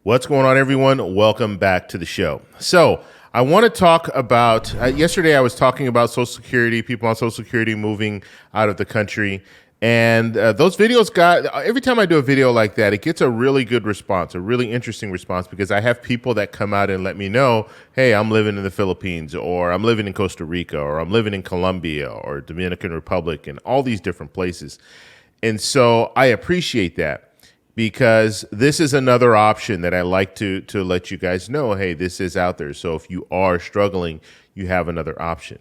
What's going on, everyone? Welcome back to the show. So I want to talk about, yesterday I was talking about Social Security, people on Social Security moving out of the country. And those videos every time I do a video like that, it gets a really good response, a really interesting response, because I have people that come out and let me know, hey, I'm living in the Philippines, or I'm living in Costa Rica, or I'm living in Colombia, or Dominican Republic, and all these different places. And so I appreciate that, because this is another option that I like to let you guys know, hey, this is out there. So if you are struggling, you have another option.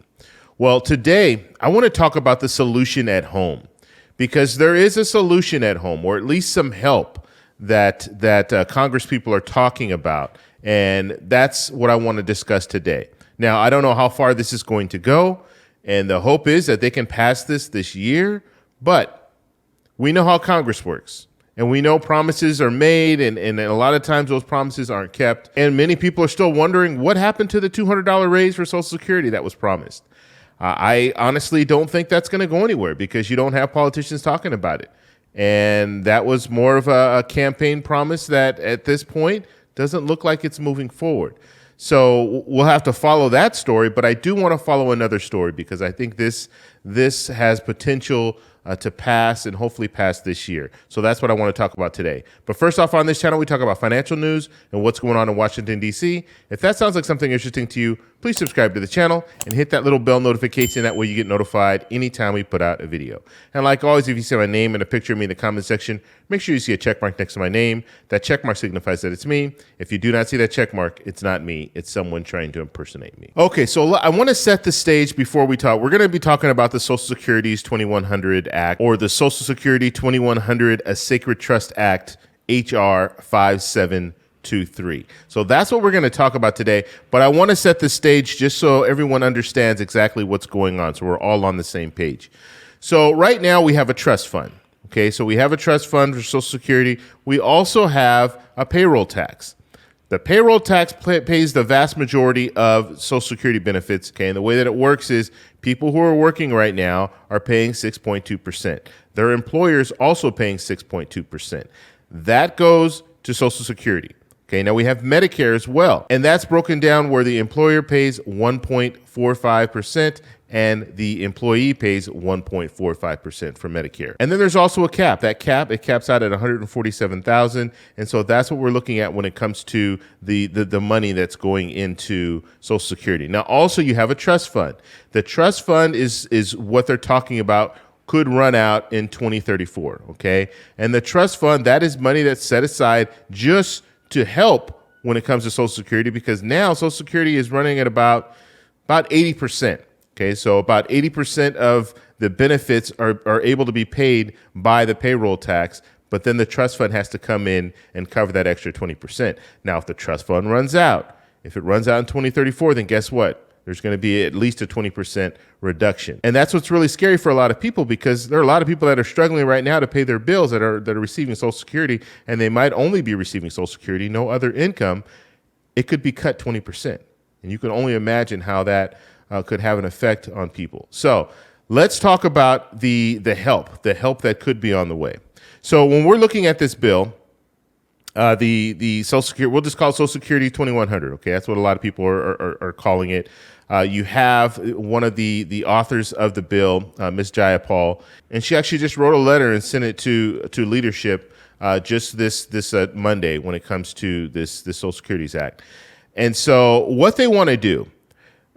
Well, today I want to talk about the solution at home, because there is a solution at home, or at least some help that Congress people are talking about. And that's what I want to discuss today. Now, I don't know how far this is going to go, and the hope is that they can pass this year, but we know how Congress works. And we know promises are made, and a lot of times those promises aren't kept. And many people are still wondering what happened to the $200 raise for Social Security that was promised. I honestly don't think that's going to go anywhere, because you don't have politicians talking about it. And that was more of a campaign promise that at this point doesn't look like it's moving forward. So we'll have to follow that story, but I do want to follow another story, because I think this has potential to pass, and hopefully pass this year. So that's what I want to talk about today. But first off, on this channel, we talk about financial news and what's going on in Washington, D.C. If that sounds like something interesting to you, please subscribe to the channel and hit that little bell notification. That way you get notified anytime we put out a video. And like always, if you see my name and a picture of me in the comment section, make sure you see a check mark next to my name. That check mark signifies that it's me. If you do not see that check mark, it's not me. It's someone trying to impersonate me. Okay, so I want to set the stage before we talk. We're going to be talking about the Social Security's 2100 Act, or the Social Security 2100 A Sacred Trust Act, HR 5723. So that's what we're going to talk about today. But I want to set the stage just so everyone understands exactly what's going on, so we're all on the same page. So right now we have a trust fund. Okay, so we have a trust fund for Social Security. We also have a payroll tax. The payroll tax pays the vast majority of Social Security benefits. Okay, and the way that it works is people who are working right now are paying 6.2%. Their employers also paying 6.2%. That goes to Social Security. Okay, now we have Medicare as well, and that's broken down where the employer pays 1.45% and the employee pays 1.45% for Medicare. And then there's also a cap. It caps out at $147,000, and so that's what we're looking at when it comes to the money that's going into Social Security. Now, also you have a trust fund. The trust fund is what they're talking about could run out in 2034. Okay, and the trust fund, that is money that's set aside just to help when it comes to Social Security, because now Social Security is running at about 80%. Okay, so about 80% of the benefits are able to be paid by the payroll tax, but then the trust fund has to come in and cover that extra 20%. Now, if the trust fund runs out, if it runs out in 2034, then guess what? There's going to be at least a 20% reduction. And that's what's really scary for a lot of people, because there are a lot of people that are struggling right now to pay their bills that are receiving Social Security, and they might only be receiving Social Security, no other income. It could be cut 20%. And you can only imagine how that could have an effect on people. So let's talk about the help that could be on the way. So when we're looking at this bill, the Social Security, we'll just call it Social Security 2100. Okay, that's what a lot of people are calling it. You have one of the authors of the bill, Ms. Jayapal, and she actually just wrote a letter and sent it to leadership just this Monday when it comes to this Social Securities Act. And so what they want to do,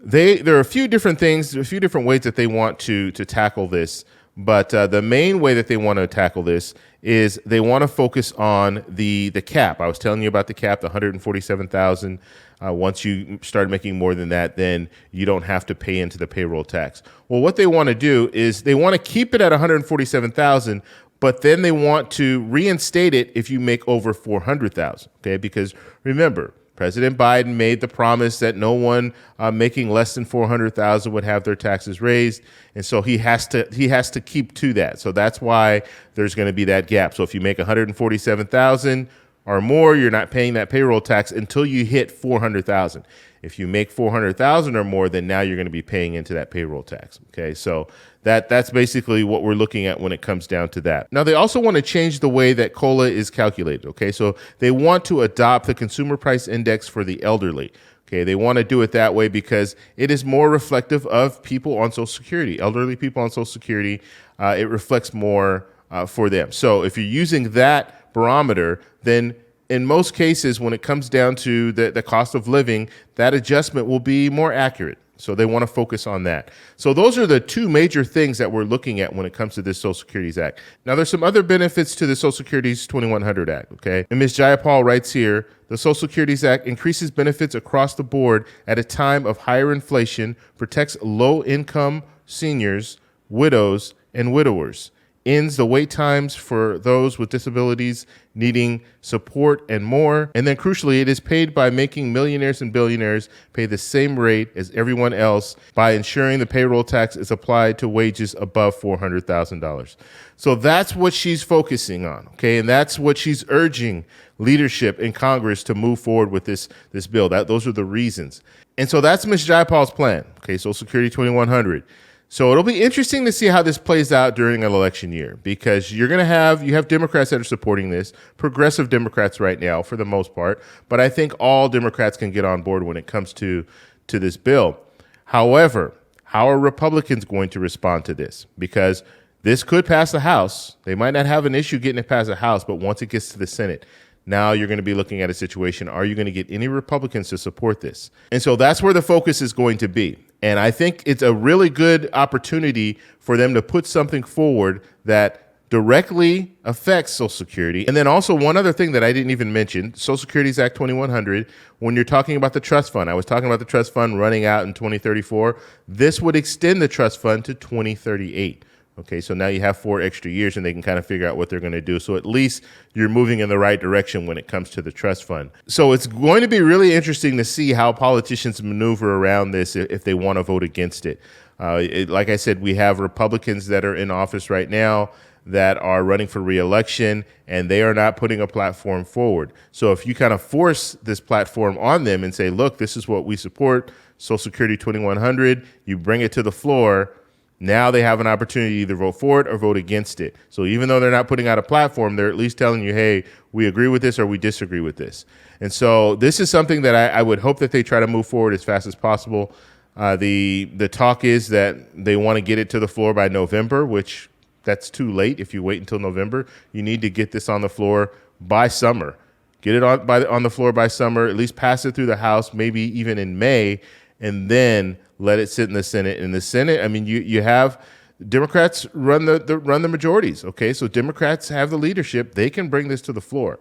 there are a few different things, a few different ways that they want to tackle this. But the main way that they want to tackle this is they want to focus on the cap. I was telling you about the cap, the $147,000. Once you start making more than that, then you don't have to pay into the payroll tax. Well, what they want to do is they want to keep it at $147,000, but then they want to reinstate it if you make over $400,000. Okay, because remember, President Biden made the promise that no one making less than $400,000 would have their taxes raised, and so he has to keep to that. So that's why there's going to be that gap. So if you make $147,000 or more, you're not paying that payroll tax until you hit $400,000. If you make 400,000 or more, then now you're going to be paying into that payroll tax. Okay, so that's basically what we're looking at when it comes down to that. Now, they also want to change the way that COLA is calculated. Okay, so they want to adopt the consumer price index for the elderly. Okay, they want to do it that way because it is more reflective of people on Social Security, elderly people on Social Security. It reflects more for them. So if you're using that barometer, then in most cases, when it comes down to the cost of living, that adjustment will be more accurate. So they want to focus on that. So those are the two major things that we're looking at when it comes to this Social Securities Act. Now, there's some other benefits to the Social Security's 2100 Act, okay? And Ms. Jayapal writes here, the Social Securities Act increases benefits across the board at a time of higher inflation, protects low-income seniors, widows, and widowers, ends the wait times for those with disabilities needing support and more. And then crucially, it is paid by making millionaires and billionaires pay the same rate as everyone else by ensuring the payroll tax is applied to wages above $400,000. So that's what she's focusing on, okay? And that's what she's urging leadership in Congress to move forward with this bill. Those are the reasons. And so that's Ms. Jayapal's plan, okay? Social Security 2100. So it'll be interesting to see how this plays out during an election year, because you have Democrats that are supporting this, progressive Democrats right now for the most part, but I think all Democrats can get on board when it comes to this bill. However, how are Republicans going to respond to this? Because this could pass the House. They might not have an issue getting it past the House, but once it gets to the Senate, now you're going to be looking at a situation, are you going to get any Republicans to support this? And so that's where the focus is going to be. And I think it's a really good opportunity for them to put something forward that directly affects Social Security. And then also one other thing that I didn't even mention, Social Securities Act 2100, when you're talking about the trust fund, I was talking about the trust fund running out in 2034. This would extend the trust fund to 2038. Okay, so now you have 4 extra years and they can kind of figure out what they're going to do. So at least you're moving in the right direction when it comes to the trust fund. So it's going to be really interesting to see how politicians maneuver around this if they want to vote against it. Like I said, we have Republicans that are in office right now that are running for re-election, and they are not putting a platform forward. So if you kind of force this platform on them and say, look, this is what we support, Social Security 2100, you bring it to the floor, now they have an opportunity to either vote for it or vote against it. So even though they're not putting out a platform, they're at least telling you, hey, we agree with this or we disagree with this. And so this is something that I would hope that they try to move forward as fast as possible. The talk is that they want to get it to the floor by November, which that's too late if you wait until November. You need to get this on the floor by summer. Get it on the floor by summer, at least pass it through the House, maybe even in May, and then let it sit in the Senate. In the Senate, I mean, you have Democrats run the majorities, okay? So Democrats have the leadership. They can bring this to the floor.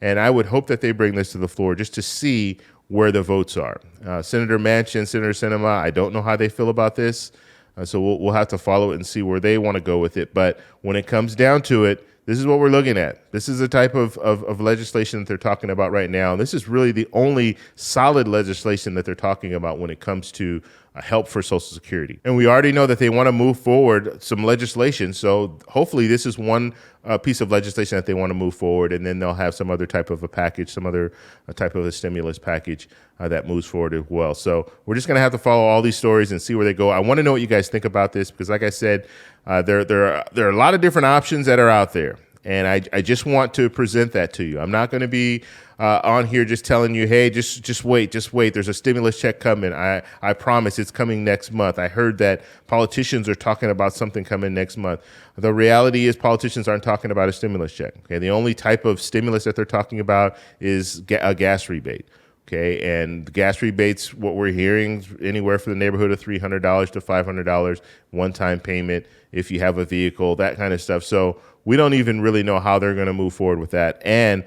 And I would hope that they bring this to the floor just to see where the votes are. Senator Manchin, Senator Sinema, I don't know how they feel about this. So we'll have to follow it and see where they want to go with it. But when it comes down to it, this is what we're looking at. This is the type of legislation that they're talking about right now. This is really the only solid legislation that they're talking about when it comes to help for Social Security. And we already know that they want to move forward some legislation. So hopefully this is one piece of legislation that they want to move forward, and then they'll have some other type of a package, some other type of a stimulus package that moves forward as well. So we're just going to have to follow all these stories and see where they go. I want to know what you guys think about this, because like I said, there are a lot of different options that are out there. And I just want to present that to you. I'm not going to be on here just telling you, hey, just wait. There's a stimulus check coming. I promise it's coming next month. I heard that politicians are talking about something coming next month. The reality is politicians aren't talking about a stimulus check. Okay, the only type of stimulus that they're talking about is a gas rebate. Okay, and the gas rebates, what we're hearing, anywhere from the neighborhood of $300 to $500, one-time payment if you have a vehicle, that kind of stuff. So we don't even really know how they're going to move forward with that. And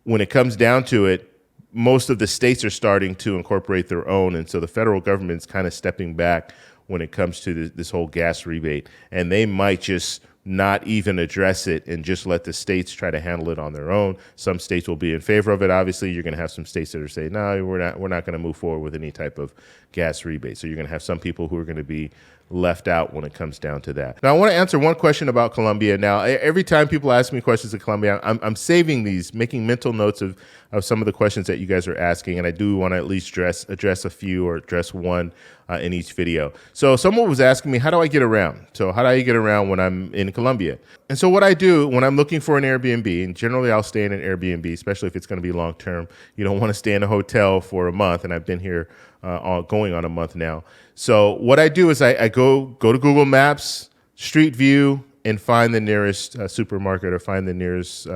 when it comes down to it, most of the states are starting to incorporate their own, and so the federal government's kind of stepping back when it comes to this whole gas rebate, and they might just not even address it and just let the states try to handle it on their own. Some states will be in favor of it. Obviously, you're going to have some states that are saying, no, we're not going to move forward with any type of gas rebate. So you're going to have some people who are going to be left out when it comes down to that. Now, I want to answer one question about Colombia. Now, every time people ask me questions of Colombia, I'm saving these, making mental notes of some of the questions that you guys are asking, and I do want to at least address a few or address one in each video. So someone was asking me, how do I get around? So how do I get around when I'm in Colombia? And so what I do when I'm looking for an Airbnb, and generally I'll stay in an Airbnb, especially if it's going to be long term. You don't want to stay in a hotel for a month, and I've been here going on a month now. So what I do is I go to Google Maps, Street View, and find the nearest supermarket or find the nearest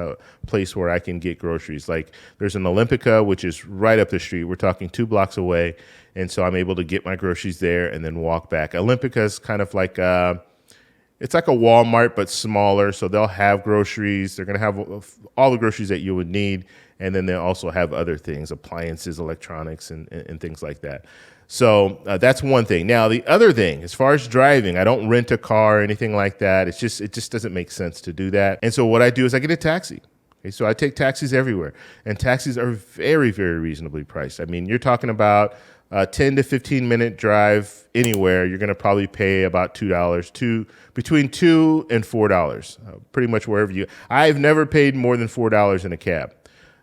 place where I can get groceries. Like there's an Olympica, which is right up the street. We're talking 2 blocks away. And so I'm able to get my groceries there and then walk back. Olympica is kind of like it's like a Walmart, but smaller. So they'll have groceries. They're going to have all the groceries that you would need. And then they'll also have other things, appliances, electronics, and things like that. So that's one thing. Now, the other thing, as far as driving, I don't rent a car or anything like that. It just doesn't make sense to do that. And so what I do is I get a taxi. Okay, so I take taxis everywhere. And taxis are very, very reasonably priced. I mean, you're talking about a 10 to 15-minute drive anywhere. You're going to probably pay about $2, between $2 and $4, pretty much wherever you. I've never paid more than $4 in a cab.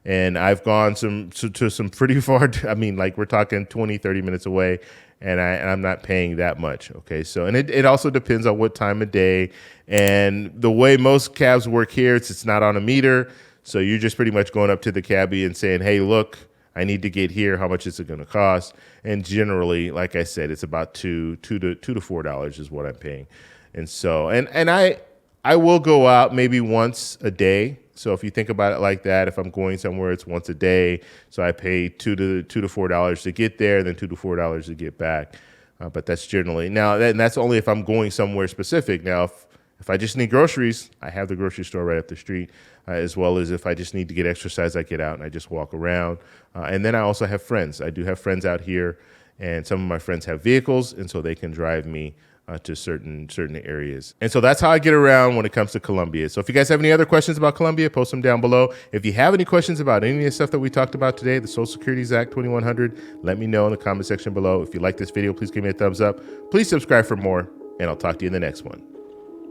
And I've gone to some pretty far, I mean, like we're talking 20, 30 minutes away, and I'm not paying that much, okay? So, and it also depends on what time of day. And the way most cabs work here, it's not on a meter, so you're just pretty much going up to the cabbie and saying, hey, look, I need to get here. How much is it going to cost? And generally, like I said, it's about $2 to $4 is what I'm paying. And so, and I will go out maybe once a day. So if you think about it like that, if I'm going somewhere, it's once a day. So I pay $2 to $4 to get there, then $2 to $4 to get back. But that's generally now, and that's only if I'm going somewhere specific. Now, if I just need groceries, I have the grocery store right up the street, as well as if I just need to get exercise, I get out and I just walk around. And then I also have friends. I do have friends out here, and some of my friends have vehicles, and so they can drive me to certain areas. And so that's how I get around when it comes to Colombia. So if you guys have any other questions about Colombia, post them down below. If you have any questions about any of the stuff that we talked about today, the Social Security Act 2100, let me know in the comment section below. If you like this video, please give me a thumbs up. Please subscribe for more, and I'll talk to you in the next one.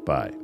Bye.